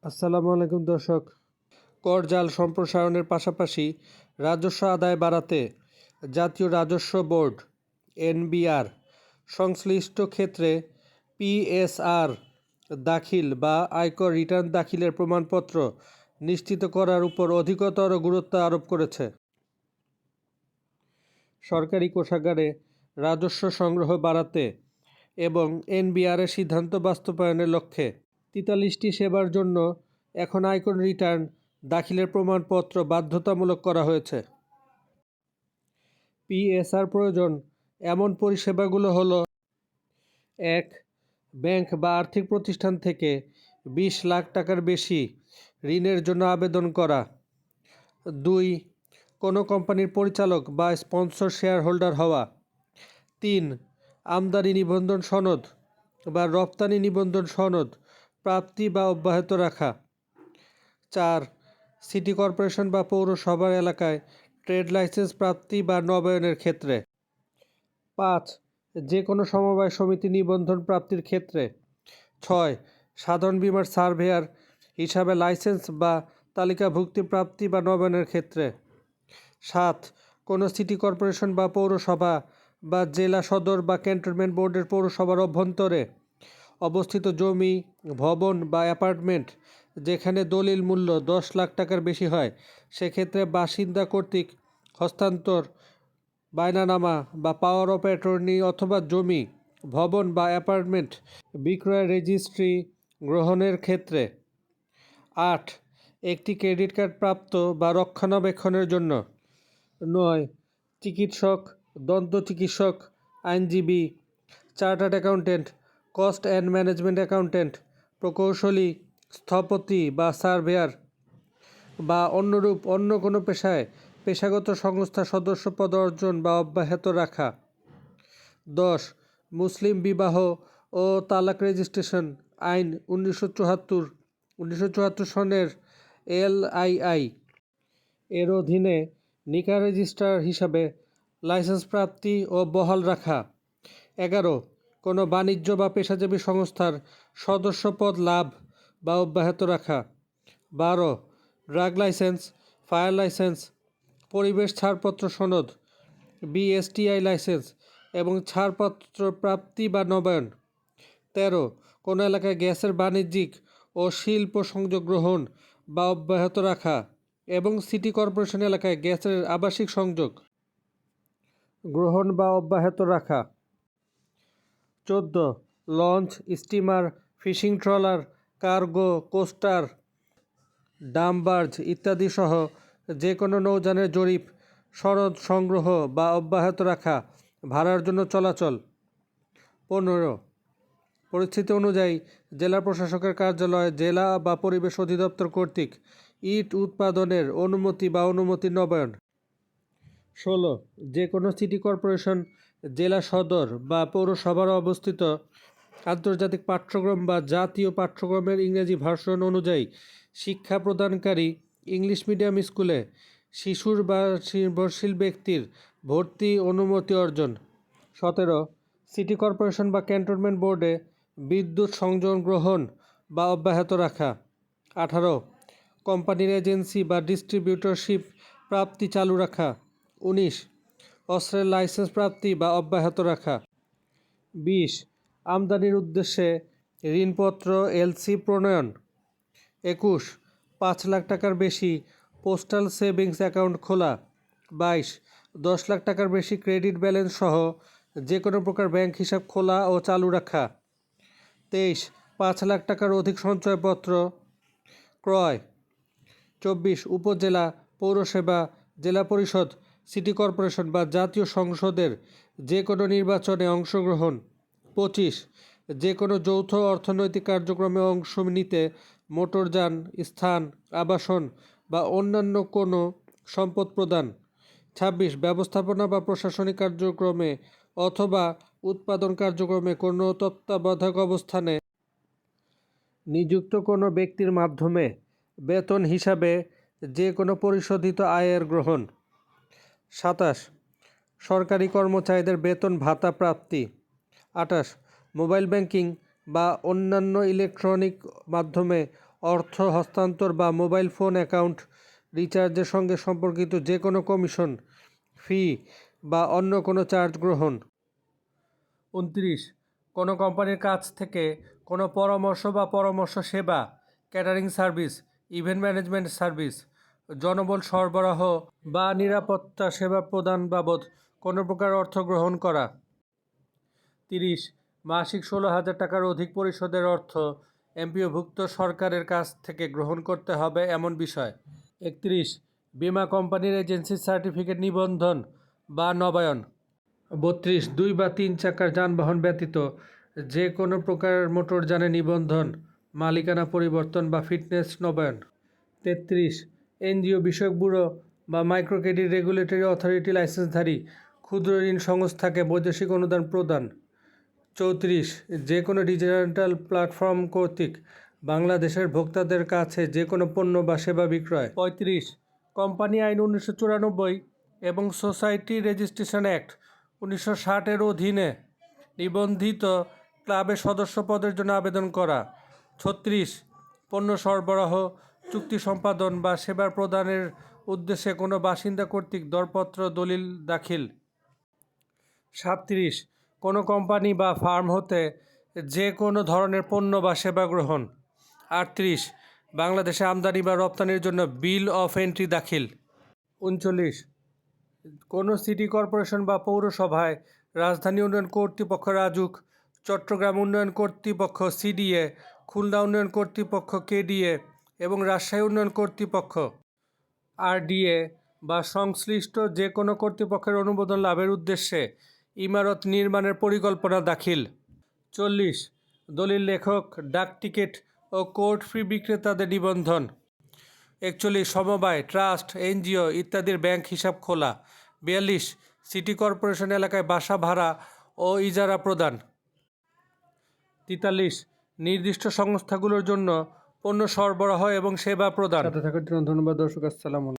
আসসালামু আলাইকুম দর্শক। কর জাল সম্প্রসারণের পাশাপাশি রাজস্ব আদায় বাড়াতে জাতীয় রাজস্ব বোর্ড এনবিআর সংশ্লিষ্ট ক্ষেত্রে পিএসআর দাখিল বা আয়কর রিটার্ন দাখিলের প্রমাণপত্র নিশ্চিত করার উপর অধিকতর গুরুত্ব আরোপ করেছে। সরকারি কোষাগারে রাজস্ব সংগ্রহ বাড়াতে এবং এনবিআরের সিদ্ধান্ত বাস্তবায়নের লক্ষ্যে 43টি সেবার জন্য এখন আয়কর রিটার্ন দাখিলের প্রমাণপত্র বাধ্যতামূলক করা হয়েছে। পিএসআর প্রয়োজন এমন পরিষেবাগুলো হলো: 1. ব্যাংক বা আর্থিক প্রতিষ্ঠান থেকে 20 লাখ টাকার বেশি ঋণের জন্য আবেদন করা। 2. কোনো কোম্পানির পরিচালক বা স্পন্সর শেয়ার হোল্ডার হওয়া। 3. আমদানি নিবন্ধন সনদ বা রপ্তানি নিবন্ধন সনদ প্রাপ্তি বা অব্যাহত রাখা। 4. সিটি কর্পোরেশন বা পৌরসভার এলাকায় ট্রেড লাইসেন্স প্রাপ্তি বা নবায়নের ক্ষেত্রে। 5. যে কোনো সমবায় সমিতি নিবন্ধন প্রাপ্তির ক্ষেত্রে। 6. সাধারণ বীমার সার্ভেয়ার হিসাবে লাইসেন্স বা তালিকাভুক্তি প্রাপ্তি বা নবায়নের ক্ষেত্রে। 7. কোনো সিটি কর্পোরেশন বা পৌরসভা বা জেলা সদর বা ক্যান্টনমেন্ট বোর্ডের পৌরসভার অভ্যন্তরে অবস্থিত জমি, ভবন বা অ্যাপার্টমেন্ট যেখানে দলিল মূল্য 10 লাখ টাকার বেশি হয়, সেক্ষেত্রে বাসিন্দা কর্তৃক হস্তান্তর, বায়নানামা বা পাওয়ার অফ অ্যাটর্নি অথবা জমি, ভবন বা অ্যাপার্টমেন্ট বিক্রয়ের রেজিস্ট্রি গ্রহণের ক্ষেত্রে। 8. একটি ক্রেডিট কার্ড প্রাপ্ত বা রক্ষণাবেক্ষণের জন্য। 9. চিকিৎসক, দন্ত চিকিৎসক, আইনজীবী, chartered accountant, cost and management accountant, প্রকৌশলী, স্থপতি বা সার্ভেয়ার বা অন্যরূপ অন্য কোনো পেশায় পেশাগত সংস্থার সদস্যপদ অর্জন বা অব্যাহত রাখা। 10. মুসলিম বিবাহ ও তালাক রেজিস্ট্রেশন আইন 1974 সনের LII এর অধীনে নিকাহ রেজিস্ট্রার হিসাবে লাইসেন্স প্রাপ্তি ও বহাল রাখা। 11. কোনো বাণিজ্য বা পেশাজীবী সংস্থার সদস্যপদ লাভ বা অব্যাহত রাখা। 12. ড্রাগ লাইসেন্স, ফায়ার লাইসেন্স, পরিবেশ ছাড়পত্র সনদ BSTI লাইসেন্স এবং ছাড়পত্র প্রাপ্তি বা নবায়ন। 13. কোনো এলাকায় গ্যাসের বাণিজ্যিক ও শিল্প সংযোগ গ্রহণ বা অব্যাহত রাখা এবং সিটি কর্পোরেশন এলাকায় গ্যাসের আবাসিক সংযোগ গ্রহণ বা অব্যাহত রাখা। 14. Launch, steamer, fishing trawler, cargo, coaster, dumb barge ইত্যাদি সহ যে কোনো নৌযানের জরিপ, সনদ সংগ্রহ বা অব্যাহত রাখা, ভাড়ার জন্য চলাচল। 15. পরিস্থিতি অনুযায়ী জেলা প্রশাসকের কার্যালয়, জেলা বা পরিবেশ অধিদপ্তর কর্তৃক ইট উৎপাদনের অনুমতি বা অনুমতি নবায়ন। 16. যে কোনো সিটি কর্পোরেশন, জেলা সদর বা পৌরসভার অবস্থিত আন্তর্জাতিক পাঠ্যক্রম বা জাতীয় পাঠ্যক্রমের ইংরেজি ভার্সন অনুযায়ী শিক্ষা প্রদানকারী ইংলিশ মিডিয়াম স্কুলে শিশুর বা নির্ভরশীল ব্যক্তির ভর্তি অনুমতি অর্জন। 17. সিটি কর্পোরেশন বা ক্যান্টনমেন্ট বোর্ডে বিদ্যুৎ সংযোগ গ্রহণ বা অব্যাহত রাখা। 18. কোম্পানির এজেন্সি বা ডিস্ট্রিবিউটরশিপ প্রাপ্তি চালু রাখা। 19. অস্ত্রের লাইসেন্স প্রাপ্তি বা অব্যাহত রাখা। 20. আমদানির উদ্দেশ্যে ঋণপত্র LC প্রণয়ন। 21. 5 লাখ টাকার বেশি পোস্টাল সেভিংস অ্যাকাউন্ট খোলা। 22. 10 লাখ টাকার বেশি ক্রেডিট ব্যালেন্স সহ যে কোনো প্রকার ব্যাংক হিসাব খোলা ও চালু রাখা। 23. 5 লাখ টাকার অধিক সঞ্চয়পত্র ক্রয়। 24. উপজেলা, পৌরসভা, জেলা পরিষদ, সিটি কর্পোরেশন বা জাতীয় সংসদের যে কোনো নির্বাচনে অংশগ্রহণ। 25. যে কোনো যৌথ অর্থনৈতিক কার্যক্রমে অংশ নিতে মোটরযান, স্থান, আবাসন বা অন্যান্য কোনো সম্পদ প্রদান। 26. ব্যবস্থাপনা বা প্রশাসনিক কার্যক্রমে অথবা উৎপাদন কার্যক্রমে কোনো তত্ত্বাবধায়ক অবস্থানে নিযুক্ত কোনো ব্যক্তির মাধ্যমে বেতন হিসাবে যে কোনো পরিশোধিত আয়ের গ্রহণ। 27. সরকারি কর্মচারীদের বেতন ভাতা প্রাপ্তি। 28. মোবাইল ব্যাংকিং বা অন্যান্য ইলেকট্রনিক মাধ্যমে অর্থ হস্তান্তর বা মোবাইল ফোন অ্যাকাউন্ট রিচার্জের সঙ্গে সম্পর্কিত যে কোনো কমিশন, ফি বা অন্য কোনো চার্জ গ্রহণ। 29. কোনো কোম্পানির কাছ থেকে কোনো পরামর্শ বা পরামর্শ সেবা, catering service, event management service, জনবল সরবরাহ বা নিরাপত্তা সেবা প্রদান বাবদ কোনো প্রকার অর্থ গ্রহণ করা। 30. মাসিক 16,000 টাকার অধিক পরিশোধের অর্থ এমপিওভুক্ত সরকারের কাছ থেকে গ্রহণ করতে হবে এমন বিষয়। 31. বীমা কোম্পানির এজেন্সির সার্টিফিকেট নিবন্ধন বা নবায়ন। 32. 2 বা 3 চাকার যানবাহন ব্যতীত যে কোনো প্রকার মোটরযানে নিবন্ধন, মালিকানা পরিবর্তন বা ফিটনেস নবায়ন। 33. এনজিও বিষয়ক ব্যুরো বা মাইক্রো ক্রেডিট রেগুলেটরি অথরিটি লাইসেন্সধারী ক্ষুদ্র ঋণ সংস্থাকে বৈদেশিক অনুদান প্রদান। 34. যে কোনো ডিজিটাল প্ল্যাটফর্ম কর্তৃক বাংলাদেশের ভোক্তাদের কাছে যে কোনো পণ্য বা সেবা বিক্রয়। 35. কোম্পানি আইন 1994 এবং সোসাইটি রেজিস্ট্রেশন অ্যাক্ট 1960 অধীনে নিবন্ধিত ক্লাবের সদস্য পদের জন্য আবেদন করা। 36. পণ্য সরবরাহ, চুক্তি সম্পাদন বা সেবা প্রদানের উদ্দেশ্যে কোনো বাসিন্দা কর্তৃক দরপত্র দলিল দাখিল। 37. কোনো কোম্পানি বা ফার্ম হতে যে কোনো ধরনের পণ্য বা সেবা গ্রহণ। 38. বাংলাদেশে আমদানি বা রপ্তানির জন্য বিল অফ এন্ট্রি দাখিল। 39. কোনো সিটি কর্পোরেশন বা পৌরসভায় রাজধানী উন্নয়ন কর্তৃপক্ষ রাজুক, চট্টগ্রাম উন্নয়ন কর্তৃপক্ষ সিডিএ, খুলনা উন্নয়ন কর্তৃপক্ষ কেডিএ এবং রাজশাহী উন্নয়ন কর্তৃপক্ষ আরডিএ বা সংশ্লিষ্ট যে কোনো কর্তৃপক্ষের অনুমোদন লাভের উদ্দেশ্যে ইমারত নির্মাণের পরিকল্পনা দাখিল। 40. দলিল লেখক, ডাক টিকিট ও কোর্ট ফি বিক্রেতাদের নিবন্ধন। 41. সমবায়, ট্রাস্ট, এনজিও ইত্যাদির ব্যাংক হিসাব খোলা। 42. সিটি কর্পোরেশন এলাকায় বাসা ভাড়া ও ইজারা প্রদান। 43. নির্দিষ্ট সংস্থাগুলোর জন্য পণ্য সরবরাহ এবং সেবা প্রদান। সাথে থাকার জন্য ধন্যবাদ দর্শক। আসসালামু আলাইকুম।